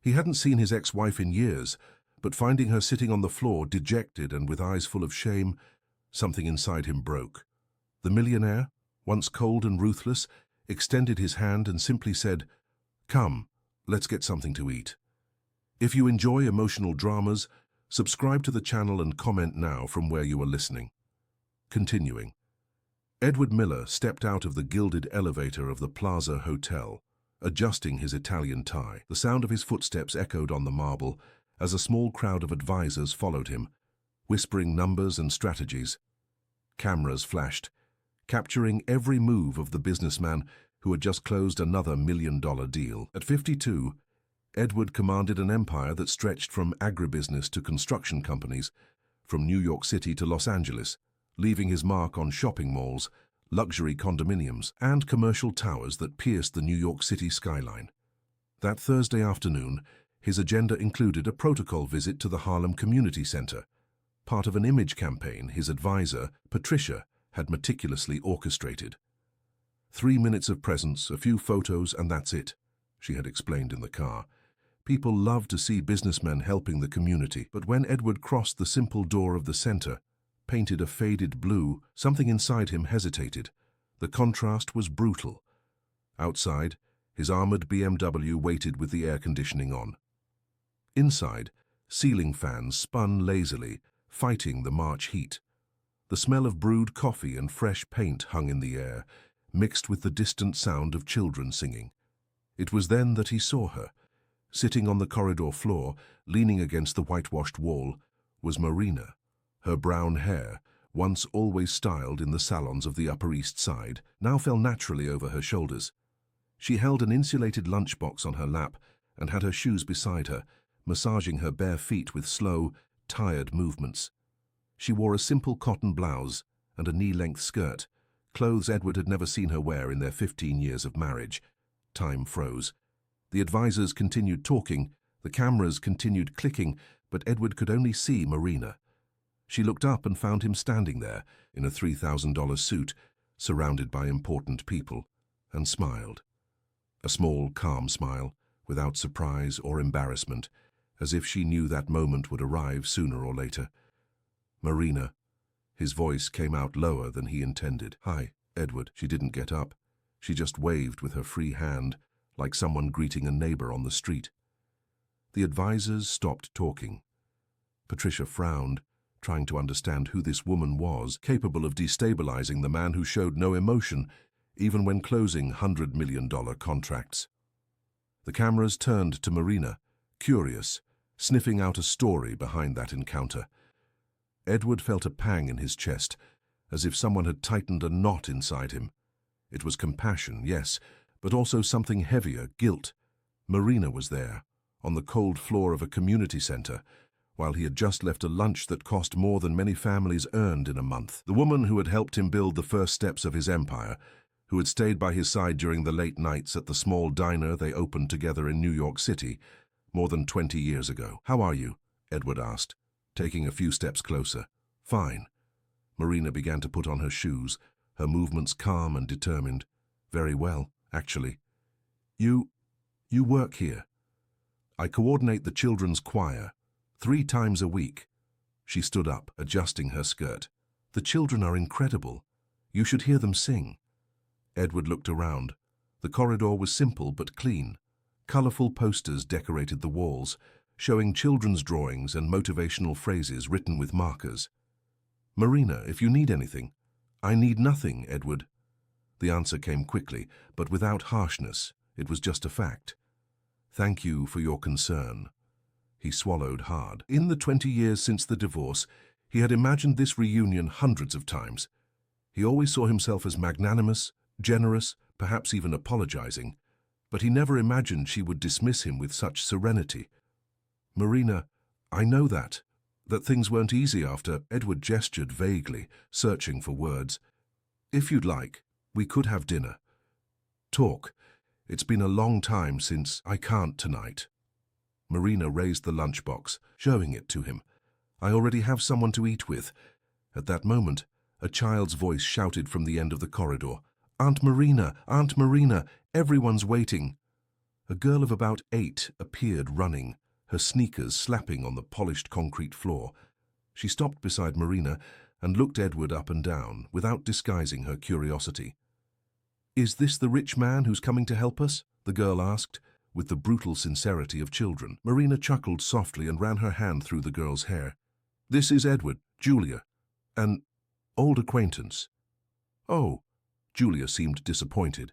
He hadn't seen his ex-wife in years, but finding her sitting on the floor, dejected and with eyes full of shame, something inside him broke. The millionaire, once cold and ruthless, extended his hand and simply said, "Come, let's get something to eat." If you enjoy emotional dramas, subscribe to the channel and comment now from where you are listening. Continuing. Edward Miller stepped out of the gilded elevator of the Plaza Hotel, adjusting his Italian tie. The sound of his footsteps echoed on the marble as a small crowd of advisors followed him, whispering numbers and strategies. Cameras flashed, capturing every move of the businessman who had just closed another million-dollar deal. At 52, Edward commanded an empire that stretched from agribusiness to construction companies, from New York City to Los Angeles, leaving his mark on shopping malls, luxury condominiums, and commercial towers that pierced the New York City skyline. That Thursday afternoon, his agenda included a protocol visit to the Harlem Community Center, part of an image campaign his advisor, Patricia, had meticulously orchestrated. 3 minutes of presence, a few photos, and that's it, she had explained in the car. People love to see businessmen helping the community, but when Edward crossed the simple door of the center, painted a faded blue, something inside him hesitated. The contrast was brutal. Outside, his armored BMW waited with the air conditioning on. Inside, ceiling fans spun lazily, fighting the March heat. The smell of brewed coffee and fresh paint hung in the air, mixed with the distant sound of children singing. It was then that he saw her. Sitting on the corridor floor, leaning against the whitewashed wall, was Marina. Her brown hair, once always styled in the salons of the Upper East Side, now fell naturally over her shoulders. She held an insulated lunchbox on her lap and had her shoes beside her, massaging her bare feet with slow, tired movements. She wore a simple cotton blouse and a knee-length skirt, clothes Edward had never seen her wear in their 15 years of marriage. Time froze. The advisors continued talking, the cameras continued clicking, but Edward could only see Marina. She looked up and found him standing there in a $3,000 suit, surrounded by important people, and smiled. A small, calm smile, without surprise or embarrassment, as if she knew that moment would arrive sooner or later. "Marina." His voice came out lower than he intended. "Hi, Edward." She didn't get up. She just waved with her free hand, like someone greeting a neighbor on the street. The advisors stopped talking. Patricia frowned, trying to understand who this woman was, capable of destabilizing the man who showed no emotion, even when closing $100 million contracts. The cameras turned to Marina, curious, sniffing out a story behind that encounter. Edward felt a pang in his chest, as if someone had tightened a knot inside him. It was compassion, yes, but also something heavier, guilt. Marina was there, on the cold floor of a community center, while he had just left a lunch that cost more than many families earned in a month. The woman who had helped him build the first steps of his empire, who had stayed by his side during the late nights at the small diner they opened together in New York City more than 20 years ago. "How are you?" Edward asked, taking a few steps closer. "Fine." Marina began to put on her shoes, her movements calm and determined. "Very well, actually. You work here." "I coordinate the children's choir. 3 times a week." She stood up, adjusting her skirt. "The children are incredible. You should hear them sing." Edward looked around. The corridor was simple but clean. Colorful posters decorated the walls, showing children's drawings and motivational phrases written with markers. "Marina, if you need anything." "I need nothing, Edward." The answer came quickly, but without harshness. It was just a fact. "Thank you for your concern." He swallowed hard. In the 20 years since the divorce, he had imagined this reunion hundreds of times. He always saw himself as magnanimous, generous, perhaps even apologizing, but he never imagined she would dismiss him with such serenity. "Marina, I know that things weren't easy after." Edward gestured vaguely, searching for words. "If you'd like, we could have dinner. Talk. It's been a long time since." "I can't tonight." Marina raised the lunchbox, showing it to him. "I already have someone to eat with." At that moment, a child's voice shouted from the end of the corridor, "Aunt Marina! Aunt Marina! Everyone's waiting!" A girl of about 8 appeared running, her sneakers slapping on the polished concrete floor. She stopped beside Marina and looked Edward up and down, without disguising her curiosity. "Is this the rich man who's coming to help us?" the girl asked, with the brutal sincerity of children. Marina chuckled softly and ran her hand through the girl's hair. "This is Edward, Julia, an old acquaintance." "Oh," Julia seemed disappointed.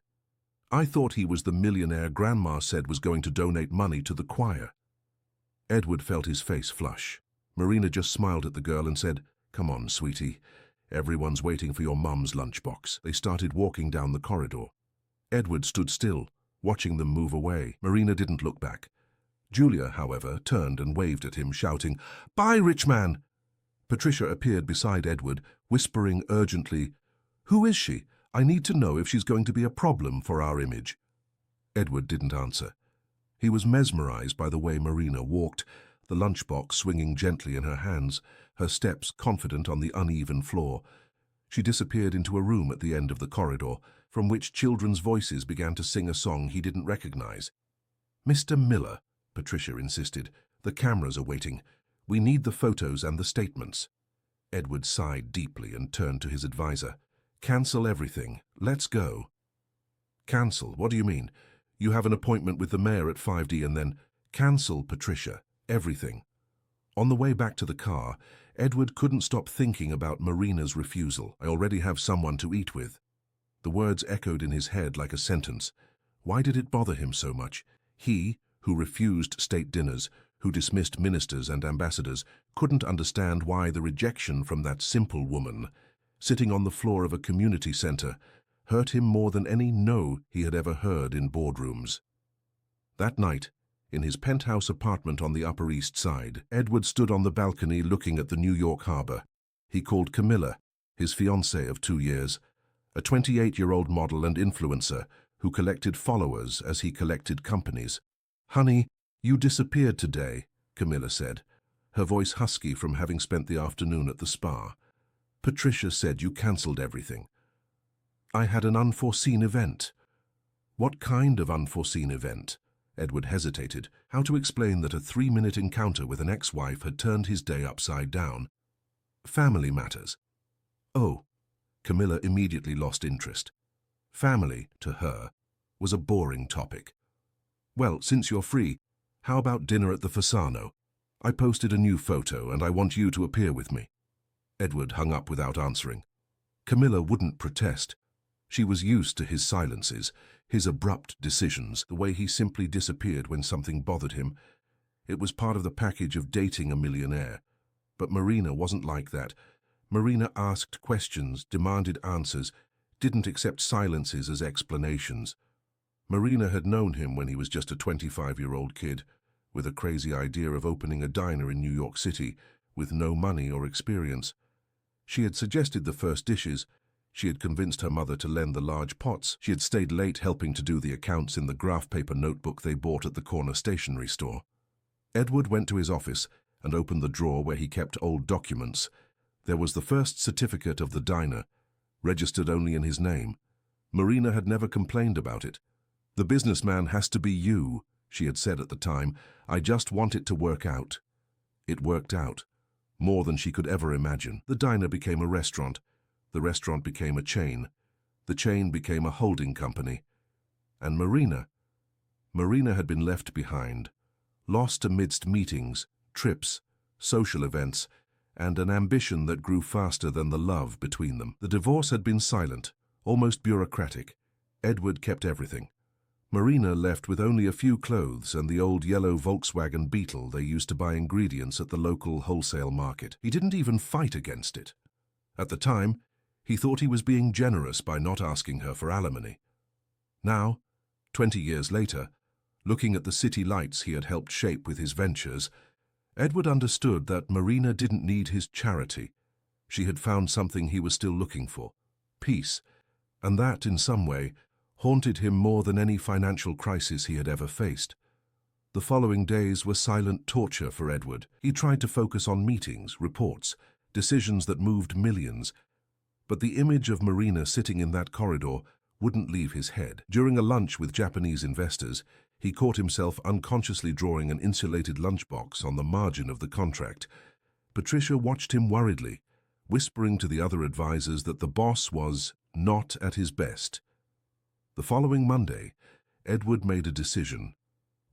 "I thought he was the millionaire Grandma said was going to donate money to the choir." Edward felt his face flush. Marina just smiled at the girl and said, "Come on, sweetie. Everyone's waiting for your mum's lunchbox." They started walking down the corridor. Edward stood still, watching them move away. Marina didn't look back. Julia, however, turned and waved at him, shouting, "Bye, rich man!" Patricia appeared beside Edward, whispering urgently, "Who is she? I need to know if she's going to be a problem for our image." Edward didn't answer. He was mesmerized by the way Marina walked, the lunchbox swinging gently in her hands, her steps confident on the uneven floor. She disappeared into a room at the end of the corridor, from which children's voices began to sing a song he didn't recognize. "Mr. Miller," Patricia insisted, "the cameras are waiting. We need the photos and the statements." Edward sighed deeply and turned to his advisor. "Cancel everything. Let's go." "Cancel? What do you mean? You have an appointment with the mayor at 5D and then—" "Cancel, Patricia. Everything." On the way back to the car, Edward couldn't stop thinking about Marina's refusal. "I already have someone to eat with." The words echoed in his head like a sentence. Why did it bother him so much? He, who refused state dinners, who dismissed ministers and ambassadors, couldn't understand why the rejection from that simple woman, sitting on the floor of a community center, hurt him more than any no he had ever heard in boardrooms. That night, in his penthouse apartment on the Upper East Side, Edward stood on the balcony looking at the New York harbor. He called Camilla, his fiancée of 2 years, a 28-year-old model and influencer who collected followers as he collected companies. "Honey, you disappeared today," Camilla said, her voice husky from having spent the afternoon at the spa. "Patricia said you cancelled everything." "I had an unforeseen event." "What kind of unforeseen event?" Edward hesitated, how to explain that a 3-minute encounter with an ex-wife had turned his day upside down. "Family matters." "Oh." Camilla immediately lost interest. Family, to her, was a boring topic. "Well, since you're free, how about dinner at the Fasano? I posted a new photo and I want you to appear with me." Edward hung up without answering. Camilla wouldn't protest. She was used to his silences, his abrupt decisions, the way he simply disappeared when something bothered him. It was part of the package of dating a millionaire. But Marina wasn't like that. Marina asked questions, demanded answers, didn't accept silences as explanations. Marina had known him when he was just a 25-year-old kid, with a crazy idea of opening a diner in New York City, with no money or experience. She had suggested the first dishes. She had convinced her mother to lend the large pots. She had stayed late helping to do the accounts in the graph paper notebook they bought at the corner stationery store. Edward went to his office and opened the drawer where he kept old documents. There was the first certificate of the diner, registered only in his name. Marina had never complained about it. "The businessman has to be you," she had said at the time. "I just want it to work out." It worked out, more than she could ever imagine. The diner became a restaurant. The restaurant became a chain. The chain became a holding company. And Marina had been left behind, lost amidst meetings, trips, social events, and an ambition that grew faster than the love between them. The divorce had been silent, almost bureaucratic. Edward kept everything. Marina left with only a few clothes and the old yellow Volkswagen Beetle they used to buy ingredients at the local wholesale market. He didn't even fight against it. At the time, he thought he was being generous by not asking her for alimony. Now, 20 years later, looking at the city lights he had helped shape with his ventures, Edward understood that Marina didn't need his charity. She had found something he was still looking for, peace, and that, in some way, haunted him more than any financial crisis he had ever faced. The following days were silent torture for Edward. He tried to focus on meetings, reports, decisions that moved millions, but the image of Marina sitting in that corridor wouldn't leave his head. During a lunch with Japanese investors, He caught himself unconsciously drawing an insulated lunchbox on the margin of the contract. Patricia watched him worriedly, whispering to the other advisors that the boss was not at his best. The following Monday, Edward made a decision.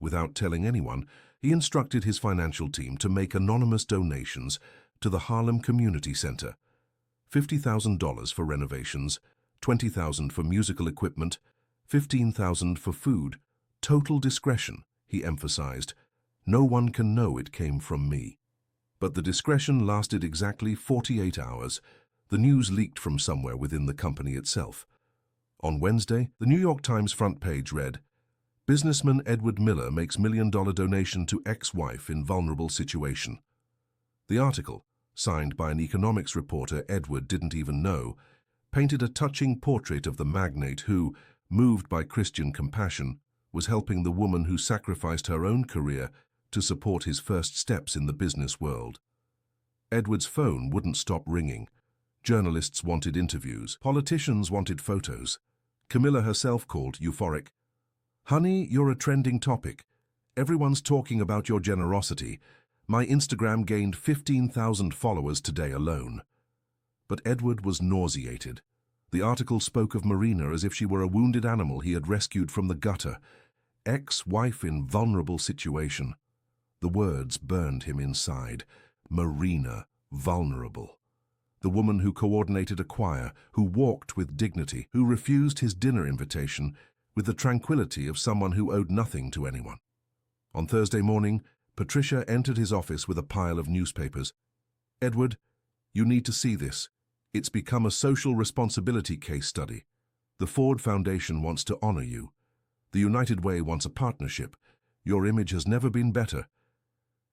Without telling anyone, he instructed his financial team to make anonymous donations to the Harlem Community Center. $50,000 for renovations, $20,000 for musical equipment, $15,000 for food. Total discretion, he emphasized. No one can know it came from me. But the discretion lasted exactly 48 hours. The news leaked from somewhere within the company itself. On Wednesday, the New York Times front page read, "Businessman Edward Miller makes $1 million donation to ex-wife in vulnerable situation." The article, signed by an economics reporter Edward didn't even know, painted a touching portrait of the magnate who, moved by Christian compassion, was helping the woman who sacrificed her own career to support his first steps in the business world. Edward's phone wouldn't stop ringing. Journalists wanted interviews. Politicians wanted photos. Camilla herself called, euphoric. "Honey, you're a trending topic. Everyone's talking about your generosity. My Instagram gained 15,000 followers today alone." But Edward was nauseated. The article spoke of Marina as if she were a wounded animal he had rescued from the gutter. Ex-wife in vulnerable situation. The words burned him inside. Marina, vulnerable. The woman who coordinated a choir, who walked with dignity, who refused his dinner invitation with the tranquility of someone who owed nothing to anyone. On Thursday morning, Patricia entered his office with a pile of newspapers. "Edward, you need to see this. It's become a social responsibility case study. The Ford Foundation wants to honor you. The United Way wants a partnership. Your image has never been better."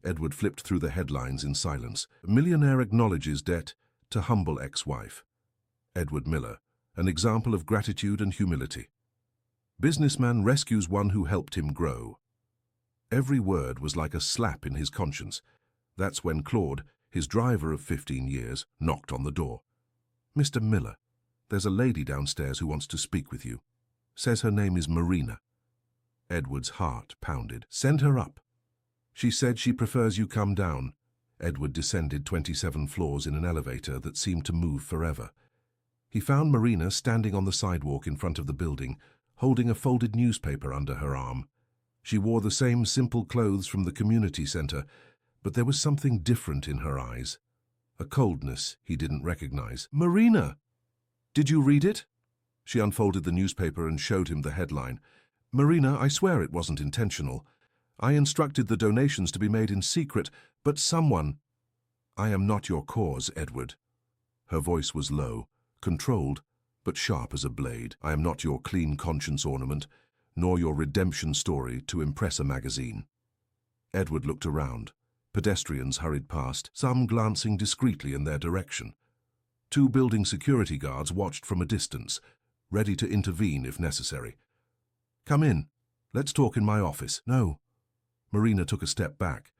Edward flipped through the headlines in silence. "Millionaire acknowledges debt to humble ex-wife." Edward Miller, an example of gratitude and humility. Businessman rescues one who helped him grow. Every word was like a slap in his conscience. That's when Claude, his driver of 15 years, knocked on the door. "Mr. Miller, there's a lady downstairs who wants to speak with you. Says her name is Marina." Edward's heart pounded. "Send her up." "She said she prefers you come down." Edward descended 27 floors in an elevator that seemed to move forever. He found Marina standing on the sidewalk in front of the building, holding a folded newspaper under her arm. She wore the same simple clothes from the community center, but there was something different in her eyes. A coldness he didn't recognize. "Marina! Did you read it?" She unfolded the newspaper and showed him the headline. "Marina, I swear it wasn't intentional. I instructed the donations to be made in secret, but someone—" "I am not your cause, Edward." Her voice was low, controlled, but sharp as a blade. "I am not your clean conscience ornament, nor your redemption story to impress a magazine." Edward looked around. Pedestrians hurried past, some glancing discreetly in their direction. 2 building security guards watched from a distance, ready to intervene if necessary. "Come in. Let's talk in my office." "No." Marina took a step back.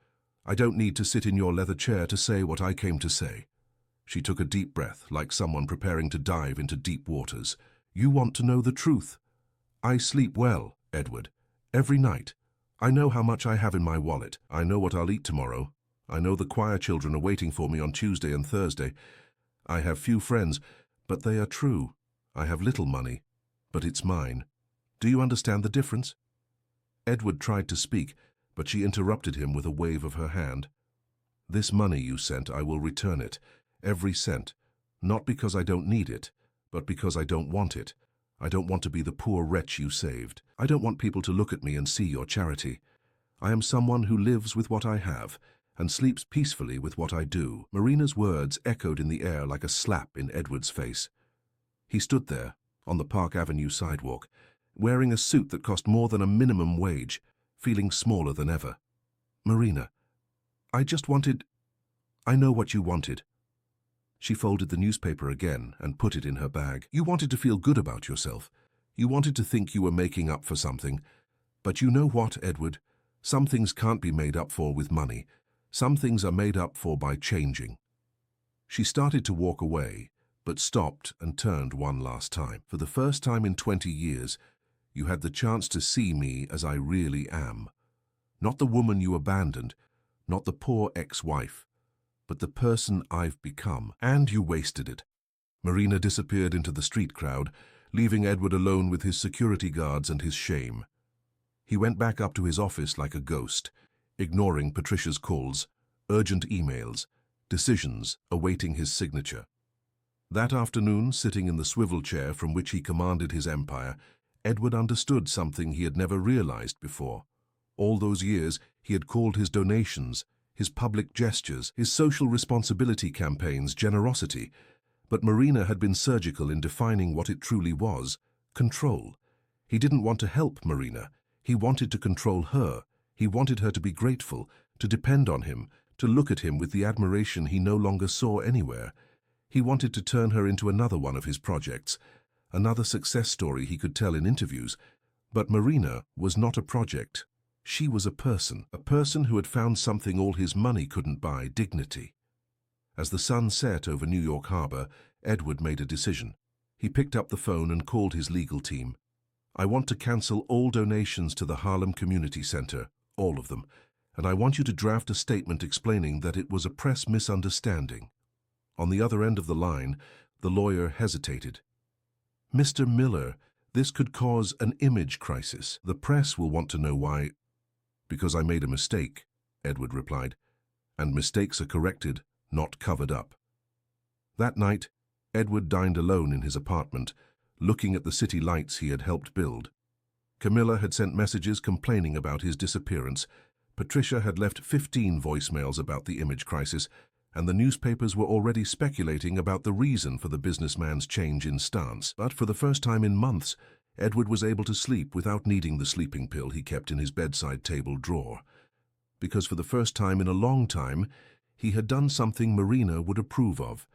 "I don't need to sit in your leather chair to say what I came to say." She took a deep breath, like someone preparing to dive into deep waters. "You want to know the truth. I sleep well, Edward. Every night. I know how much I have in my wallet. I know what I'll eat tomorrow. I know the choir children are waiting for me on Tuesday and Thursday. I have few friends, but they are true. I have little money, but it's mine. Do you understand the difference?" Edward tried to speak, but she interrupted him with a wave of her hand. "This money you sent, I will return it, every cent, not because I don't need it, but because I don't want it. I don't want to be the poor wretch you saved. I don't want people to look at me and see your charity. I am someone who lives with what I have and sleeps peacefully with what I do." Marina's words echoed in the air like a slap in Edward's face. He stood there, on the Park Avenue sidewalk, wearing a suit that cost more than a minimum wage, feeling smaller than ever. "Marina, I just wanted... I know what you wanted." She folded the newspaper again and put it in her bag. "You wanted to feel good about yourself. You wanted to think you were making up for something. But you know what, Edward? Some things can't be made up for with money. Some things are made up for by changing." She started to walk away, but stopped and turned one last time. For the first time in 20 years, You had the chance to see me as I really am. Not the woman you abandoned, not the poor ex-wife, but the person I've become. And you wasted it. Marina disappeared into the street crowd, leaving Edward alone with his security guards and his shame. He went back up to his office like a ghost, ignoring Patricia's calls, urgent emails, decisions awaiting his signature. That afternoon, sitting in the swivel chair from which he commanded his empire, Edward understood something he had never realized before. All those years, he had called his donations, his public gestures, his social responsibility campaigns generosity, but Marina had been surgical in defining what it truly was: control. He didn't want to help Marina. He wanted to control her. He wanted her to be grateful, to depend on him, to look at him with the admiration he no longer saw anywhere. He wanted to turn her into another one of his projects, another success story he could tell in interviews. But Marina was not a project. She was a person who had found something all his money couldn't buy: dignity. As the sun set over New York Harbor, Edward made a decision. He picked up the phone and called his legal team. "I want to cancel all donations to the Harlem Community Center, all of them, and I want you to draft a statement explaining that it was a press misunderstanding." On the other end of the line, the lawyer hesitated. "Mr. Miller, this could cause an image crisis. The press will want to know why." "Because I made a mistake," Edward replied, "and mistakes are corrected, not covered up." That night, Edward dined alone in his apartment, looking at the city lights he had helped build. Camilla had sent messages complaining about his disappearance. Patricia had left 15 voicemails about the image crisis, and the newspapers were already speculating about the reason for the businessman's change in stance. But for the first time in months, Edward was able to sleep without needing the sleeping pill he kept in his bedside table drawer. Because for the first time in a long time, he had done something Marina would approve of.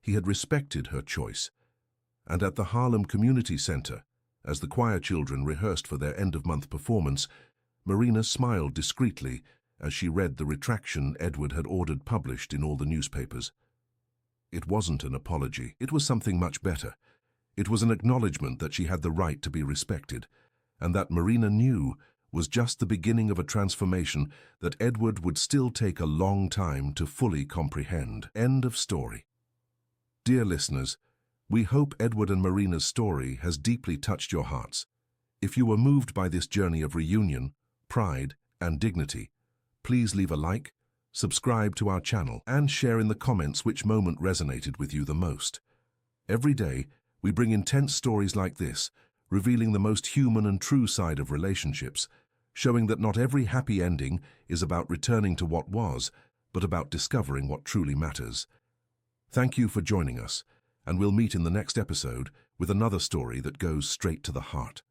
He had respected her choice. And at the Harlem Community Center, as the choir children rehearsed for their end-of-month performance, Marina smiled discreetly as she read the retraction Edward had ordered published in all the newspapers. It wasn't an apology. It was something much better. It was an acknowledgement that she had the right to be respected, and that Marina knew was just the beginning of a transformation that Edward would still take a long time to fully comprehend. End of story. Dear listeners, we hope Edward and Marina's story has deeply touched your hearts. If you were moved by this journey of reunion, pride, and dignity, please leave a like, subscribe to our channel, and share in the comments which moment resonated with you the most. Every day, we bring intense stories like this, revealing the most human and true side of relationships, showing that not every happy ending is about returning to what was, but about discovering what truly matters. Thank you for joining us, and we'll meet in the next episode with another story that goes straight to the heart.